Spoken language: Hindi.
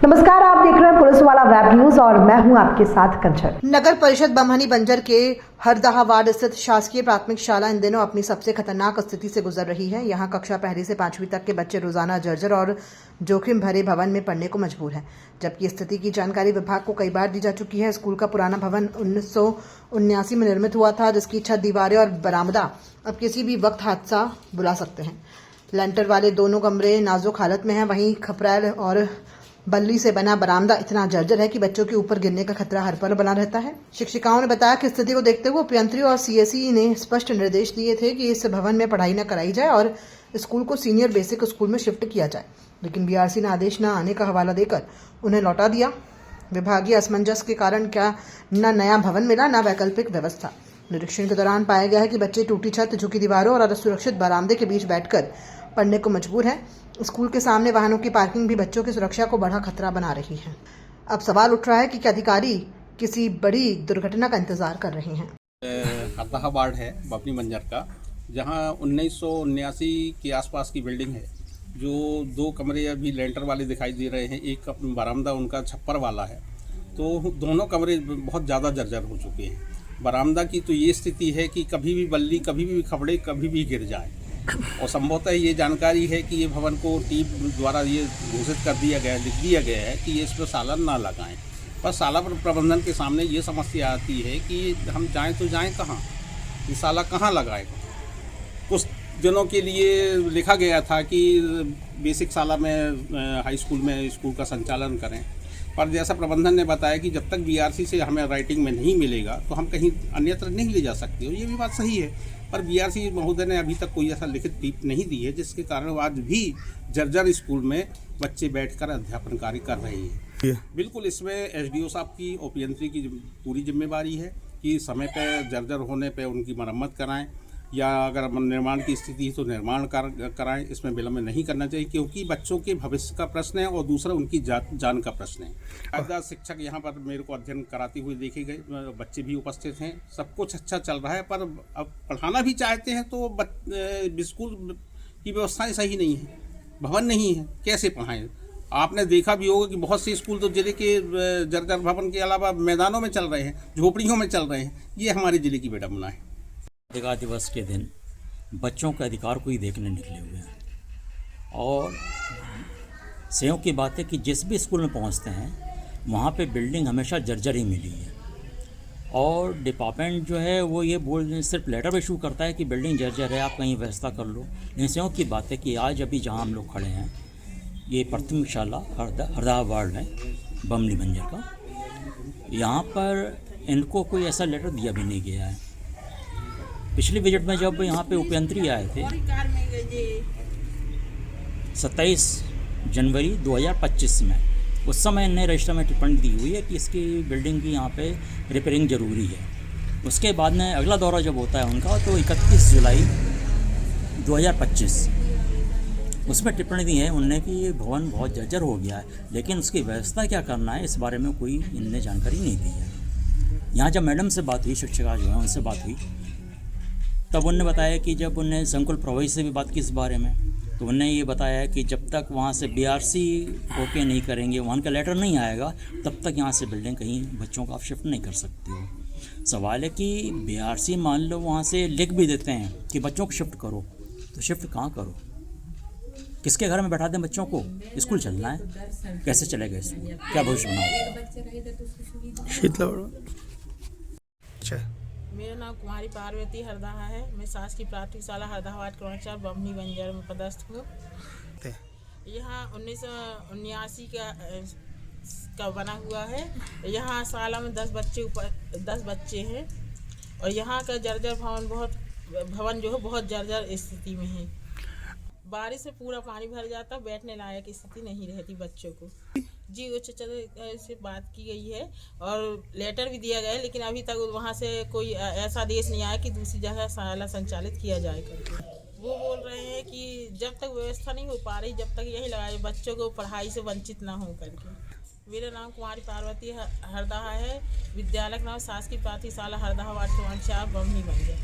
नमस्कार, आप देख रहे हैं पुलिस वाला वेब न्यूज और मैं हूं आपके साथ कंचन। नगर परिषद बमहनी बंजर के हरदहा वार्ड स्थित शासकीय प्राथमिक शाला इन दिनों अपनी सबसे खतरनाक स्थिति से गुजर रही है। यहां कक्षा पहली से 5वीं तक के बच्चे रोजाना जर्जर और जोखिम भरे भवन में पढ़ने को मजबूर हैं, जबकि स्थिति की जानकारी विभाग को कई बार दी जा चुकी है। स्कूल का पुराना भवन 1979 में निर्मित हुआ था, जिसकी छत, दीवारें और बरामदा अब किसी भी वक्त हादसा बुला सकते हैं। लेंटर वाले दोनों कमरे नाजुक हालत में हैं, वहीं खपरैल और बल्ली से बना बरामदा इतना जर्जर है कि बच्चों के ऊपर गिरने का खतरा हर पल बना रहता है। शिक्षिकाओं ने बताया कि स्थिति को देखते हुए अभियंत्री और सीएसई ने स्पष्ट निर्देश दिए थे कि इस भवन में पढ़ाई न कराई जाए और स्कूल को सीनियर बेसिक स्कूल में शिफ्ट किया जाए, लेकिन बीआरसी ने आदेश न आने का हवाला देकर उन्हें लौटा दिया। विभागीय असमंजस के कारण क्या न नया भवन मिला, न वैकल्पिक व्यवस्था। निरीक्षण के दौरान पाया गया है कि बच्चे टूटी छत, झुकी दीवारों और असुरक्षित बरामदे के बीच बैठकर पढ़ने को मजबूर हैं। स्कूल के सामने वाहनों की पार्किंग भी बच्चों की सुरक्षा को बड़ा खतरा बना रही है। अब सवाल उठ रहा है कि क्या अधिकारी किसी बड़ी दुर्घटना का इंतजार कर रहे हैं। हरदहा वार्ड है बमहनी बंजर का, जहां 1979 के आसपास की बिल्डिंग है। जो 2 कमरे अभी लेंटर वाले दिखाई दे रहे हैं, एक बरामदा उनका छप्पर वाला है, तो दोनों कमरे बहुत ज़्यादा जर्जर हो चुके हैं। बरामदा की तो ये स्थिति है कि कभी भी बल्ली, कभी भी खपड़े, कभी भी गिर जाए। और संभवतः ये जानकारी है कि ये भवन को टीम द्वारा ये घोषित कर दिया गया, लिख दिया गया है कि ये इस पर साला ना लगाएं। पर साला प्रबंधन के सामने ये समस्या आती है कि हम जाएं तो जाएं कहाँ, ये साला कहाँ लगाएगा। कुछ दिनों के लिए लिखा गया था कि बेसिक शाला में, हाई स्कूल में स्कूल का संचालन करें, पर जैसा प्रबंधन ने बताया कि जब तक बीआरसी से हमें राइटिंग में नहीं मिलेगा तो हम कहीं अन्यत्र नहीं ले जा सकते। और ये भी बात सही है, पर बीआरसी महोदय ने अभी तक कोई ऐसा लिखित टीप नहीं दी है, जिसके कारण आज भी जर्जर स्कूल में बच्चे बैठकर अध्यापन कार्य कर रहे हैं। बिल्कुल इसमें एसडीओ साहब की और अभियंत्री की पूरी जिम्मेवारी है कि समय पर जर्जर होने पर उनकी मरम्मत कराएं, या अगर निर्माण की स्थिति है तो निर्माण कराएं। इसमें विलंब नहीं करना चाहिए, क्योंकि बच्चों के भविष्य का प्रश्न है और दूसरा उनकी जान का प्रश्न है। आधा शिक्षक यहाँ पर मेरे को अध्ययन कराते हुए देखे गए, बच्चे भी उपस्थित हैं, सब कुछ अच्छा चल रहा है, पर अब पढ़ाना भी चाहते हैं तो स्कूल की व्यवस्थाएँ सही नहीं है, भवन नहीं है, कैसे पढ़ाएँ। आपने देखा भी होगा कि बहुत से स्कूल तो जिले के जर्जर भवन के अलावा मैदानों में चल रहे हैं, झोपड़ियों में चल रहे हैं। ये हमारे जिले की विडंबना है। अधिकार दिवस के दिन बच्चों के अधिकार को ही देखने निकले हुए हैं, और संयोग की बात है कि जिस भी स्कूल में पहुंचते हैं वहां पे बिल्डिंग हमेशा जर्जर ही मिली है। और डिपार्टमेंट जो है वो ये सिर्फ लेटर इशू करता है कि बिल्डिंग जर्जर है, आप कहीं व्यवस्था कर लो। लेकिन संयोग की बात है कि आज अभी जहां हम लोग खड़े हैं, ये प्राथमिक शाला हरदहा वार्ड है बमहनी बंजर का, यहाँ पर इनको कोई ऐसा लेटर दिया भी नहीं गया है। पिछले विजिट में जब यहाँ पे उपयंत्री आए थे 27 जनवरी 2025 में, उस समय इन्हें रजिस्टर में टिप्पणी दी हुई है कि इसकी बिल्डिंग की यहाँ पे रिपेयरिंग ज़रूरी है। उसके बाद में अगला दौरा जब होता है उनका, तो 31 जुलाई 2025 उसमें टिप्पणी दी है उनने कि ये भवन बहुत जर्जर हो गया है, लेकिन उसकी व्यवस्था क्या करना है इस बारे में कोई इनने जानकारी नहीं दी है। यहाँ जब मैडम से बात हुई, शिक्षिका जो है उनसे बात हुई, तब उन्होंने बताया कि जब उन्हें संकुल प्रभारी से भी बात की इस बारे में, तो उन्होंने ये बताया कि जब तक वहाँ से बीआरसी ओके नहीं करेंगे, वहाँ का लेटर नहीं आएगा, तब तक यहाँ से बिल्डिंग कहीं बच्चों को आप शिफ्ट नहीं कर सकते हो। सवाल है कि बीआरसी मान लो वहाँ से लिख भी देते हैं कि बच्चों को शिफ्ट करो, तो शिफ्ट कहाँ करो, किसके घर में बैठा दें बच्चों को? स्कूल चलना है, कैसे चलेगा स्कूल, क्या भविष्य बनाओ। मेरा नाम कुमारी पार्वती हरदहा है। मैं शासकीय प्राथमिक शाला हरदहा वार्ड क्रमांक 4 बमहनी बंजर में पदस्थ हूँ। यहाँ 1979 का बना हुआ है। यहाँ शाला में 10 बच्चे हैं, और यहाँ का जर्जर भवन जो है बहुत जर्जर स्थिति में है। बारिश से पूरा पानी भर जाता, बैठने लायक स्थिति नहीं रहती बच्चों को। जी उच्च से बात की गई है और लेटर भी दिया गया है, लेकिन अभी तक वहाँ से कोई ऐसा आदेश नहीं आया कि दूसरी जगह शाला संचालित किया जाए करके। वो बोल रहे हैं कि जब तक व्यवस्था नहीं हो पा रही, जब तक यही लगाए बच्चों को पढ़ाई से वंचित ना हो करके। मेरा नाम कुमारी पार्वती हरदहा है। विद्यालय नाम शासकीय प्राथमिक शाला हरदहा वार्ड क्रमांक 4 बमहनी बंजर।